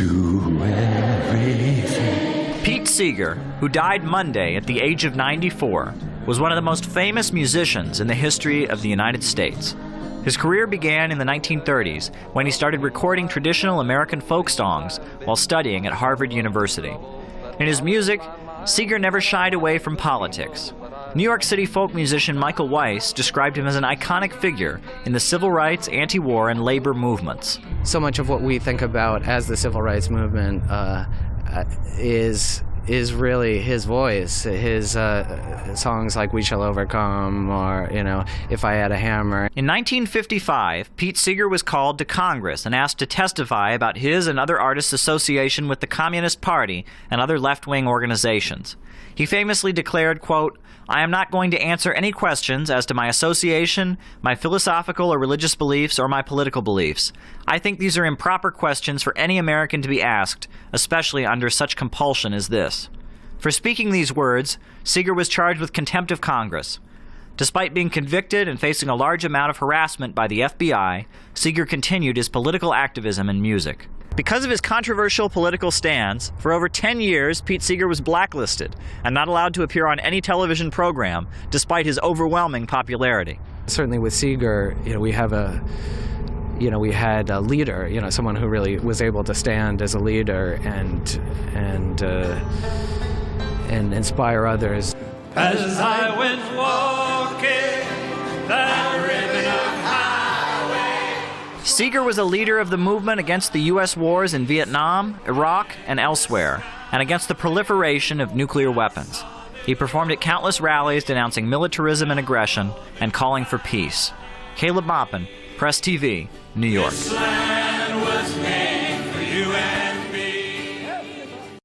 to everything. Pete Seeger, who died Monday at the age of 94, was one of the most famous musicians in the history of the United States. His career began in the 1930s when he started recording traditional American folk songs while studying at Harvard University. In his music, Seeger never shied away from politics. New York City folk musician Michael Weiss described him as an iconic figure in the civil rights, anti-war, and labor movements. So much of what we think about as the civil rights movement is really his voice, his songs like We Shall Overcome or, If I Had a Hammer. In 1955, Pete Seeger was called to Congress and asked to testify about his and other artists' association with the Communist Party and other left-wing organizations. He famously declared, quote, "I am not going to answer any questions as to my association, my philosophical or religious beliefs, or my political beliefs. I think these are improper questions for any American to be asked, especially under such compulsion as this." For speaking these words, Seeger was charged with contempt of Congress. Despite being convicted and facing a large amount of harassment by the FBI, Seeger continued his political activism in music. Because of his controversial political stands, for over 10 years, Pete Seeger was blacklisted and not allowed to appear on any television program, despite his overwhelming popularity. Certainly with Seeger, we had a leader, someone who really was able to stand as a leader and inspire others. As I went walking that ribbon of highway. Seeger was a leader of the movement against the U.S. wars in Vietnam, Iraq, and elsewhere, and against the proliferation of nuclear weapons. He performed at countless rallies denouncing militarism and aggression and calling for peace. Caleb Maupin, Press TV, New York.